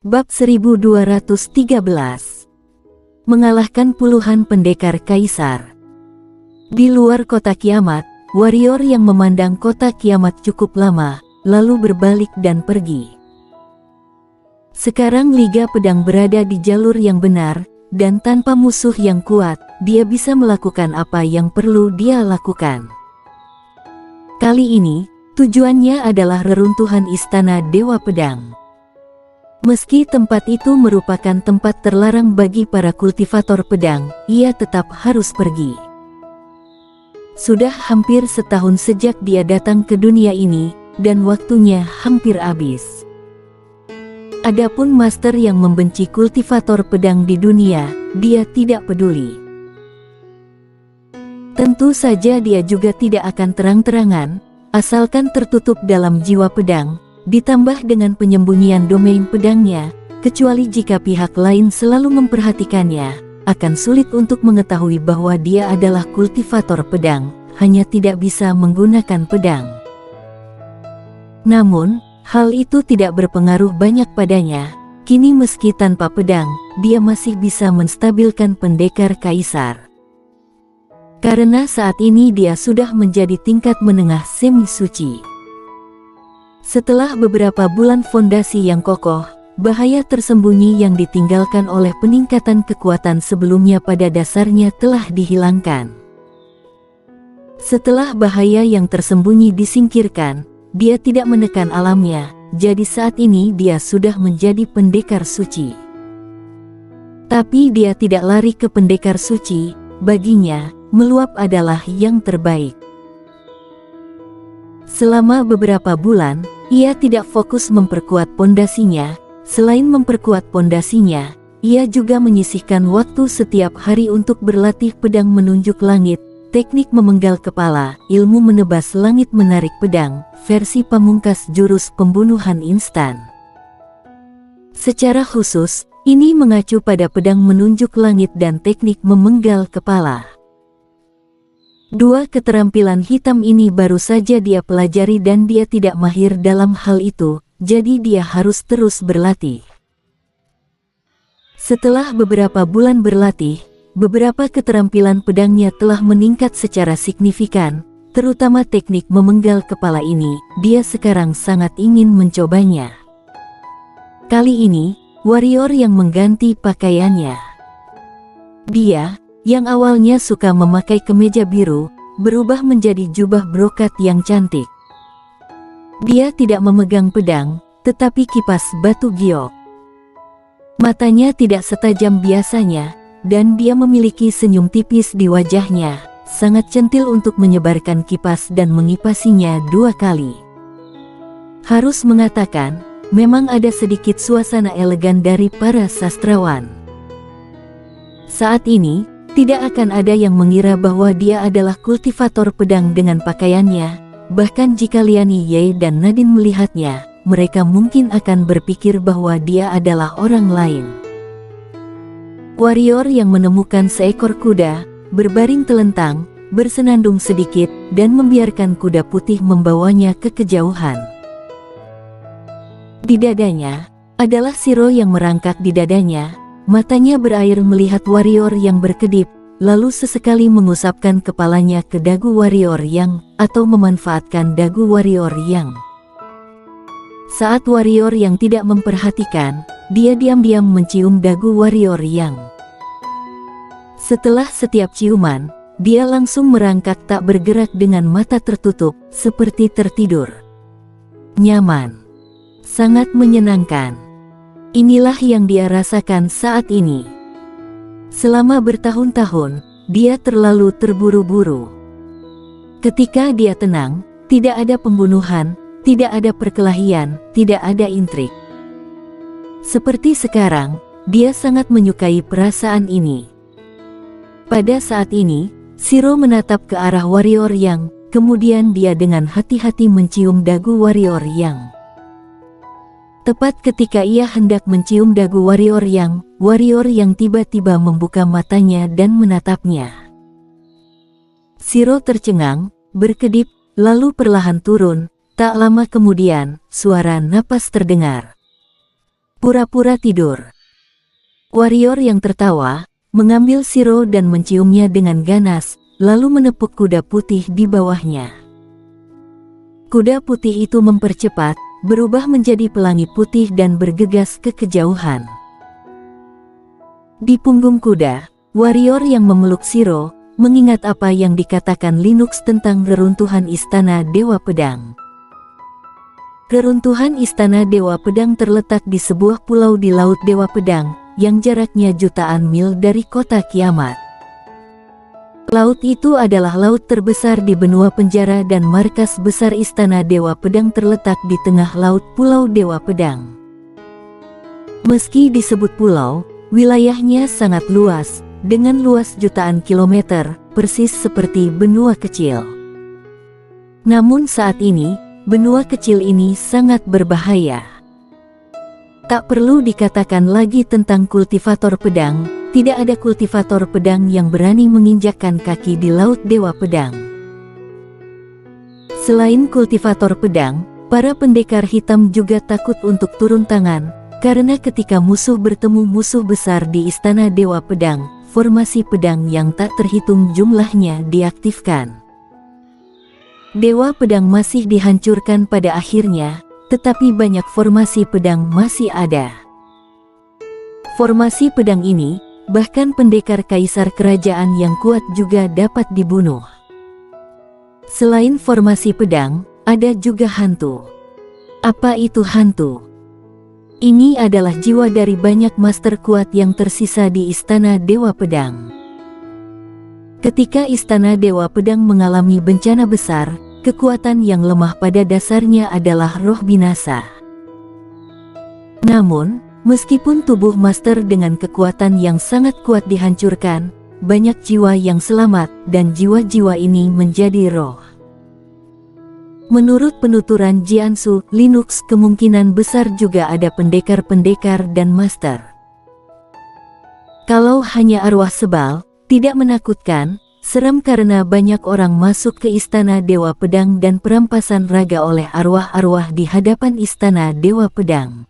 Bab 1213. Mengalahkan puluhan pendekar kaisar. Di luar kota kiamat, warrior yang memandang kota kiamat cukup lama, lalu berbalik dan pergi. Sekarang Liga Pedang berada di jalur yang benar, dan tanpa musuh yang kuat, dia bisa melakukan apa yang perlu dia lakukan. Kali ini, tujuannya adalah reruntuhan Istana Dewa Pedang. Meski tempat itu merupakan tempat terlarang bagi para kultivator pedang, ia tetap harus pergi. Sudah hampir setahun sejak dia datang ke dunia ini, dan waktunya hampir habis. Adapun master yang membenci kultivator pedang di dunia, dia tidak peduli. Tentu saja dia juga tidak akan terang-terangan, asalkan tertutup dalam jiwa pedang, ditambah dengan penyembunyian domain pedangnya, kecuali jika pihak lain selalu memperhatikannya, akan sulit untuk mengetahui bahwa dia adalah kultivator pedang, hanya tidak bisa menggunakan pedang. Namun, hal itu tidak berpengaruh banyak padanya. Kini meski tanpa pedang, dia masih bisa menstabilkan pendekar kaisar. Karena saat ini dia sudah menjadi tingkat menengah semi suci. Setelah beberapa bulan fondasi yang kokoh, bahaya tersembunyi yang ditinggalkan oleh peningkatan kekuatan sebelumnya pada dasarnya telah dihilangkan. Setelah bahaya yang tersembunyi disingkirkan, dia tidak menekan alamnya, jadi saat ini dia sudah menjadi pendekar suci. Tapi dia tidak lari ke pendekar suci, baginya, meluap adalah yang terbaik. Selama beberapa bulan, ia tidak fokus memperkuat pondasinya. Selain memperkuat pondasinya, ia juga menyisihkan waktu setiap hari untuk berlatih pedang menunjuk langit, teknik memenggal kepala, ilmu menebas langit menarik pedang, versi pamungkas jurus pembunuhan instan. Secara khusus, ini mengacu pada pedang menunjuk langit dan teknik memenggal kepala. Dua keterampilan hitam ini baru saja dia pelajari dan dia tidak mahir dalam hal itu, jadi dia harus terus berlatih. Setelah beberapa bulan berlatih, beberapa keterampilan pedangnya telah meningkat secara signifikan, terutama teknik memenggal kepala ini, dia sekarang sangat ingin mencobanya. Kali ini, warrior yang mengganti pakaiannya. Dia yang awalnya suka memakai kemeja biru, berubah menjadi jubah brokat yang cantik. Dia tidak memegang pedang, tetapi kipas batu giok. Matanya tidak setajam biasanya, dan dia memiliki senyum tipis di wajahnya, sangat centil untuk menyebarkan kipas dan mengipasinya 2 kali. Harus mengatakan, memang ada sedikit suasana elegan dari para sastrawan. Saat ini, tidak akan ada yang mengira bahwa dia adalah kultivator pedang dengan pakaiannya, bahkan jika Liani Ye dan Nadine melihatnya, mereka mungkin akan berpikir bahwa dia adalah orang lain. Warrior yang menemukan seekor kuda, berbaring telentang, bersenandung sedikit, dan membiarkan kuda putih membawanya ke kejauhan. Di dadanya, adalah Shiro yang merangkak di dadanya. Matanya berair melihat warrior yang berkedip, lalu sesekali mengusapkan kepalanya ke dagu warrior yang, atau memanfaatkan dagu warrior yang. Saat warrior yang tidak memperhatikan, dia diam-diam mencium dagu warrior yang. Setelah setiap ciuman, dia langsung merangkak tak bergerak dengan mata tertutup, seperti tertidur. Nyaman. Sangat menyenangkan. Inilah yang dia rasakan saat ini. Selama bertahun-tahun, dia terlalu terburu-buru. Ketika dia tenang, tidak ada pembunuhan, tidak ada perkelahian, tidak ada intrik. Seperti sekarang, dia sangat menyukai perasaan ini. Pada saat ini, Shiro menatap ke arah warrior yang, kemudian dia dengan hati-hati mencium dagu warrior yang. Tepat ketika ia hendak mencium dagu warrior yang tiba-tiba membuka matanya dan menatapnya. Shiro tercengang, berkedip, lalu perlahan turun. Tak lama kemudian, suara napas terdengar. Pura-pura tidur. Warrior yang tertawa, mengambil Shiro dan menciumnya dengan ganas, lalu menepuk kuda putih di bawahnya. Kuda putih itu mempercepat, berubah menjadi pelangi putih dan bergegas ke kejauhan. Di punggung kuda, warrior yang memeluk Shiro, mengingat apa yang dikatakan Linux tentang reruntuhan Istana Dewa Pedang. Reruntuhan Istana Dewa Pedang terletak di sebuah pulau di Laut Dewa Pedang, yang jaraknya jutaan mil dari kota kiamat. Laut itu adalah laut terbesar di benua penjara dan markas besar Istana Dewa Pedang terletak di tengah laut Pulau Dewa Pedang. Meski disebut pulau, wilayahnya sangat luas, dengan luas jutaan kilometer, persis seperti benua kecil. Namun saat ini, benua kecil ini sangat berbahaya. Tak perlu dikatakan lagi tentang kultivator pedang, tidak ada kultivator pedang yang berani menginjakkan kaki di Laut Dewa Pedang. Selain kultivator pedang, para pendekar hitam juga takut untuk turun tangan, karena ketika musuh bertemu musuh besar di Istana Dewa Pedang, formasi pedang yang tak terhitung jumlahnya diaktifkan. Dewa Pedang masih dihancurkan pada akhirnya, tetapi banyak formasi pedang masih ada. Formasi pedang ini, bahkan pendekar kaisar kerajaan yang kuat juga dapat dibunuh. Selain formasi pedang, ada juga hantu. Apa itu hantu? Ini adalah jiwa dari banyak master kuat yang tersisa di Istana Dewa Pedang. Ketika Istana Dewa Pedang mengalami bencana besar, kekuatan yang lemah pada dasarnya adalah roh binasa. Namun, meskipun tubuh master dengan kekuatan yang sangat kuat dihancurkan, banyak jiwa yang selamat dan jiwa-jiwa ini menjadi roh. Menurut penuturan Jiansu, Linux kemungkinan besar juga ada pendekar-pendekar dan master. Kalau hanya arwah sebal, tidak menakutkan, seram karena banyak orang masuk ke Istana Dewa Pedang dan perampasan raga oleh arwah-arwah di hadapan Istana Dewa Pedang.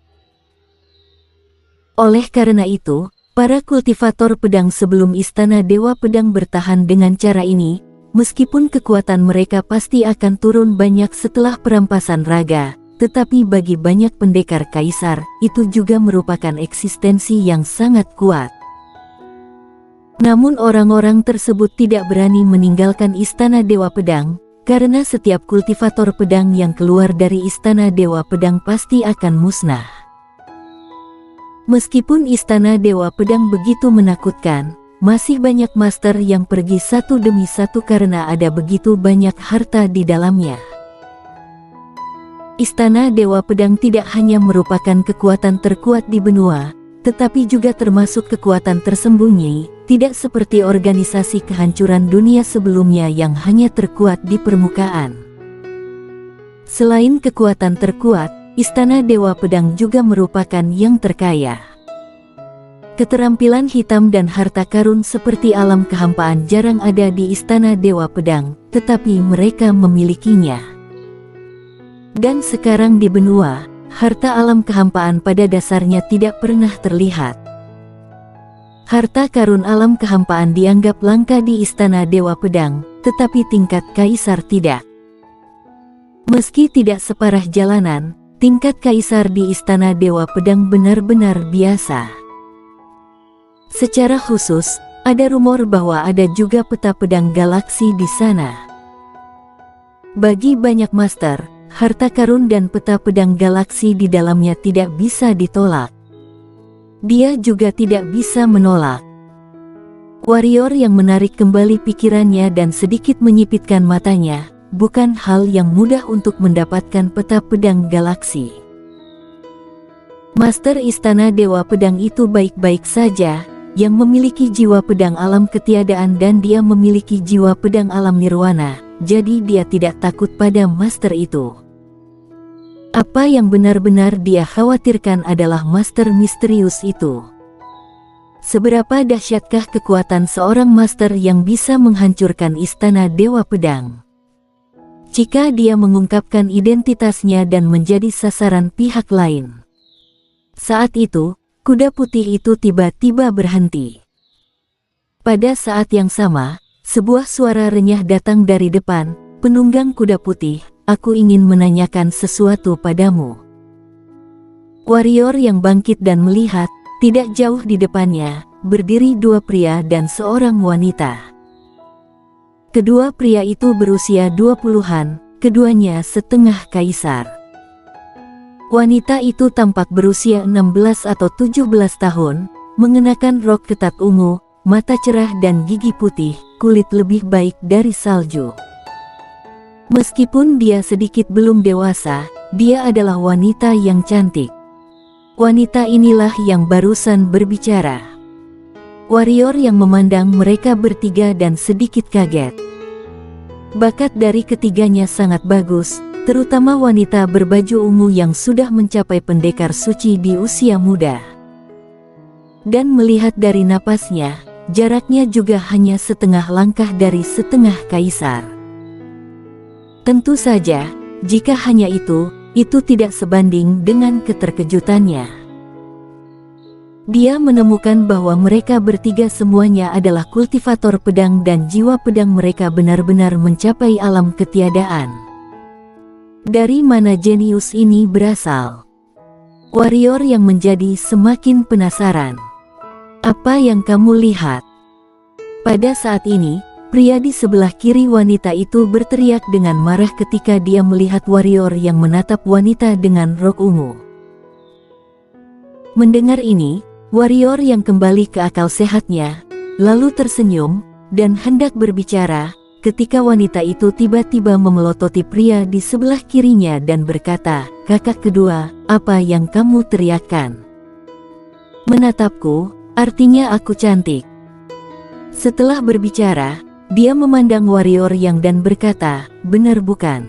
Oleh karena itu, para kultivator pedang sebelum Istana Dewa Pedang bertahan dengan cara ini, meskipun kekuatan mereka pasti akan turun banyak setelah perampasan raga, tetapi bagi banyak pendekar kaisar, itu juga merupakan eksistensi yang sangat kuat. Namun orang-orang tersebut tidak berani meninggalkan Istana Dewa Pedang, karena setiap kultivator pedang yang keluar dari Istana Dewa Pedang pasti akan musnah. Meskipun Istana Dewa Pedang begitu menakutkan, masih banyak master yang pergi satu demi satu karena ada begitu banyak harta di dalamnya. Istana Dewa Pedang tidak hanya merupakan kekuatan terkuat di benua, tetapi juga termasuk kekuatan tersembunyi, tidak seperti organisasi kehancuran dunia sebelumnya yang hanya terkuat di permukaan. Selain kekuatan terkuat, Istana Dewa Pedang juga merupakan yang terkaya. Keterampilan hitam dan harta karun seperti alam kehampaan jarang ada di Istana Dewa Pedang, tetapi mereka memilikinya. Dan sekarang di benua, harta alam kehampaan pada dasarnya tidak pernah terlihat. Harta karun alam kehampaan dianggap langka di Istana Dewa Pedang, tetapi tingkat kaisar tidak. Meski tidak separah jalanan, tingkat kaisar di Istana Dewa Pedang benar-benar biasa. Secara khusus, ada rumor bahwa ada juga peta pedang galaksi di sana. Bagi banyak master, harta karun dan peta pedang galaksi di dalamnya tidak bisa ditolak. Dia juga tidak bisa menolak. Warrior yang menarik kembali pikirannya dan sedikit menyipitkan matanya, bukan hal yang mudah untuk mendapatkan peta pedang galaksi. Master Istana Dewa Pedang itu baik-baik saja, yang memiliki jiwa pedang alam ketiadaan dan dia memiliki jiwa pedang alam nirwana, jadi dia tidak takut pada master itu. Apa yang benar-benar dia khawatirkan adalah master misterius itu. Seberapa dahsyatkah kekuatan seorang master yang bisa menghancurkan Istana Dewa Pedang? Jika dia mengungkapkan identitasnya dan menjadi sasaran pihak lain. Saat itu, kuda putih itu tiba-tiba berhenti. Pada saat yang sama, sebuah suara renyah datang dari depan. "Penunggang kuda putih, aku ingin menanyakan sesuatu padamu." Warrior yang bangkit dan melihat, tidak jauh di depannya, berdiri dua pria dan seorang wanita. Kedua pria itu berusia 20-an, keduanya setengah kaisar. Wanita itu tampak berusia 16 atau 17 tahun, mengenakan rok ketat ungu, mata cerah dan gigi putih, kulit lebih baik dari salju. Meskipun dia sedikit belum dewasa, dia adalah wanita yang cantik. Wanita inilah yang barusan berbicara. Warrior yang memandang mereka bertiga dan sedikit kaget. Bakat dari ketiganya sangat bagus, terutama wanita berbaju ungu yang sudah mencapai pendekar suci di usia muda. Dan melihat dari napasnya, jaraknya juga hanya setengah langkah dari setengah kaisar. Tentu saja, jika hanya itu tidak sebanding dengan keterkejutannya. Dia menemukan bahwa mereka bertiga semuanya adalah kultivator pedang dan jiwa pedang mereka benar-benar mencapai alam ketiadaan. Dari mana jenius ini berasal? Warrior yang menjadi semakin penasaran. Apa yang kamu lihat? Pada saat ini, pria di sebelah kiri wanita itu berteriak dengan marah ketika dia melihat warrior yang menatap wanita dengan rok ungu. Mendengar ini, warrior yang kembali ke akal sehatnya, lalu tersenyum, dan hendak berbicara, ketika wanita itu tiba-tiba memelototi pria di sebelah kirinya dan berkata, "Kakak kedua, apa yang kamu teriakkan? Menatapku, artinya aku cantik." Setelah berbicara, dia memandang warrior yang dan berkata, "Benar bukan?"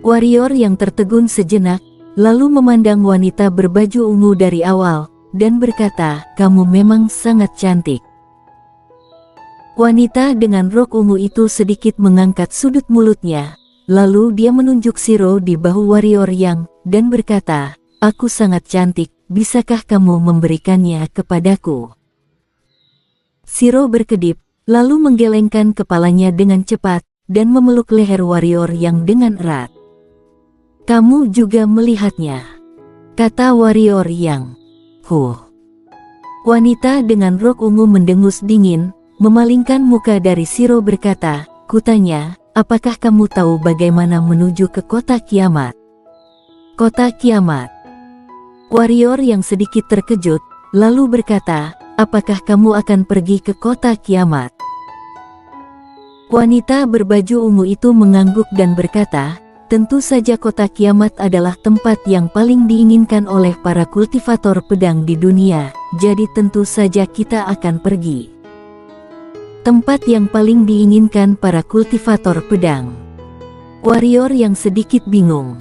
Warrior yang tertegun sejenak, lalu memandang wanita berbaju ungu dari awal, dan berkata, "Kamu memang sangat cantik." Wanita dengan rok ungu itu sedikit mengangkat sudut mulutnya, lalu dia menunjuk Shiro di bahu warrior yang, dan berkata, "Aku sangat cantik, bisakah kamu memberikannya kepadaku?" Shiro berkedip, lalu menggelengkan kepalanya dengan cepat, dan memeluk leher warrior yang dengan erat. "Kamu juga melihatnya," kata warrior yang. Wanita dengan rok ungu mendengus dingin, memalingkan muka dari Shiro berkata, "Kutanya, apakah kamu tahu bagaimana menuju ke kota kiamat?" "Kota kiamat?" Warrior yang sedikit terkejut, lalu berkata, "Apakah kamu akan pergi ke kota kiamat?" Wanita berbaju ungu itu mengangguk dan berkata, "Tentu saja kota kiamat adalah tempat yang paling diinginkan oleh para kultivator pedang di dunia, jadi tentu saja kita akan pergi." Tempat yang paling diinginkan para kultivator pedang. Warrior yang sedikit bingung.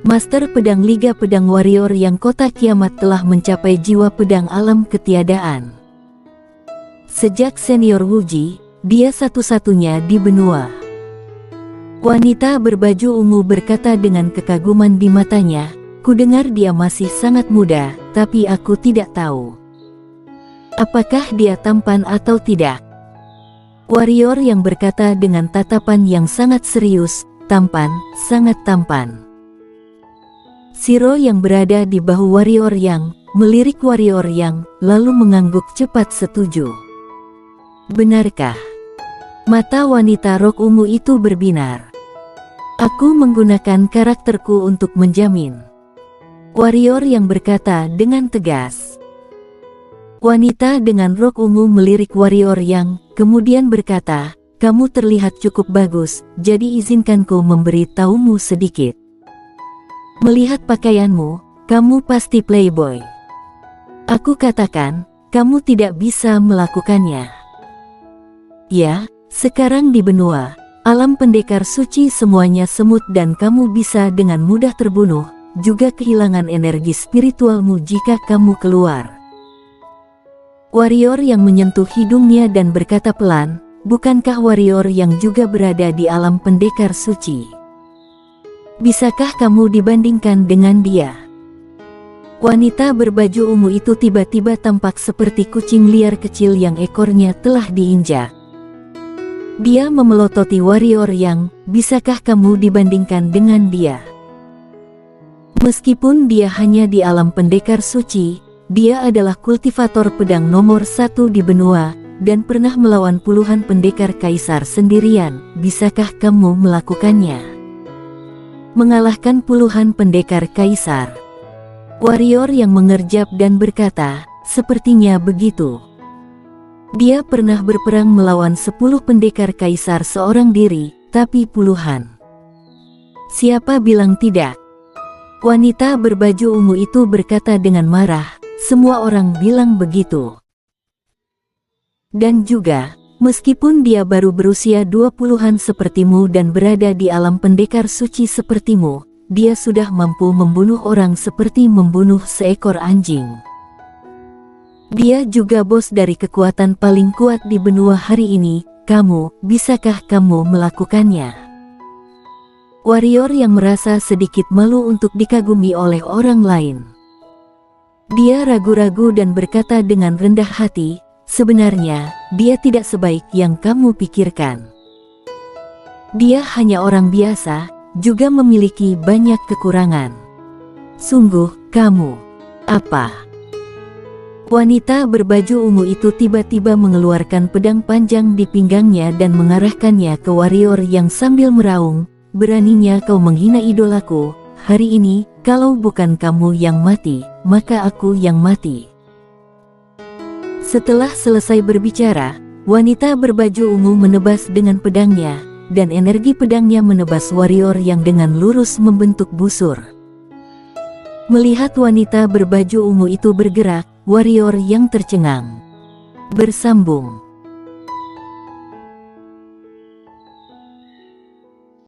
Master pedang Liga Pedang Warrior yang kota kiamat telah mencapai jiwa pedang alam ketiadaan. Sejak senior Wuji, dia satu-satunya di benua. Wanita berbaju ungu berkata dengan kekaguman di matanya, "Kudengar dia masih sangat muda, tapi aku tidak tahu apakah dia tampan atau tidak." Warrior yang berkata dengan tatapan yang sangat serius, "Tampan, sangat tampan." Shiro yang berada di bahu warrior yang, melirik warrior yang, lalu mengangguk cepat setuju. "Benarkah?" Mata wanita rok ungu itu berbinar. "Aku menggunakan karakterku untuk menjamin." Warrior yang berkata dengan tegas. Wanita dengan rok ungu melirik warrior yang, kemudian berkata, "Kamu terlihat cukup bagus, jadi izinkanku memberi tahumu sedikit. Melihat pakaianmu, kamu pasti playboy. Aku katakan, kamu tidak bisa melakukannya. Ya, sekarang di benua alam pendekar suci semuanya semut dan kamu bisa dengan mudah terbunuh, juga kehilangan energi spiritualmu jika kamu keluar." Warrior yang menyentuh hidungnya dan berkata pelan, "Bukankah warrior yang juga berada di alam pendekar suci? Bisakah kamu dibandingkan dengan dia?" Wanita berbaju ungu itu tiba-tiba tampak seperti kucing liar kecil yang ekornya telah diinjak. Dia memelototi warrior yang, bisakah kamu dibandingkan dengan dia? Meskipun dia hanya di alam pendekar suci, dia adalah kultivator pedang nomor 1 di benua, dan pernah melawan puluhan pendekar kaisar sendirian. Bisakah kamu melakukannya? Mengalahkan puluhan pendekar kaisar. Warrior yang mengerjap dan berkata, sepertinya begitu. Dia pernah berperang melawan 10 pendekar kaisar seorang diri, tapi puluhan. Siapa bilang tidak? Wanita berbaju ungu itu berkata dengan marah, semua orang bilang begitu. Dan juga, meskipun dia baru berusia 20-an sepertimu dan berada di alam pendekar suci sepertimu, dia sudah mampu membunuh orang seperti membunuh seekor anjing. Dia juga bos dari kekuatan paling kuat di benua hari ini. Bisakah kamu melakukannya? Warrior yang merasa sedikit malu untuk dikagumi oleh orang lain. Dia ragu-ragu dan berkata dengan rendah hati, sebenarnya, dia tidak sebaik yang kamu pikirkan. Dia hanya orang biasa, juga memiliki banyak kekurangan. Sungguh, kamu apa? Wanita berbaju ungu itu tiba-tiba mengeluarkan pedang panjang di pinggangnya dan mengarahkannya ke warrior yang sambil meraung, beraninya kau menghina idolaku, hari ini, kalau bukan kamu yang mati, maka aku yang mati. Setelah selesai berbicara, wanita berbaju ungu menebas dengan pedangnya, dan energi pedangnya menebas warrior yang dengan lurus membentuk busur. Melihat wanita berbaju ungu itu bergerak, warrior yang tercengang bersambung.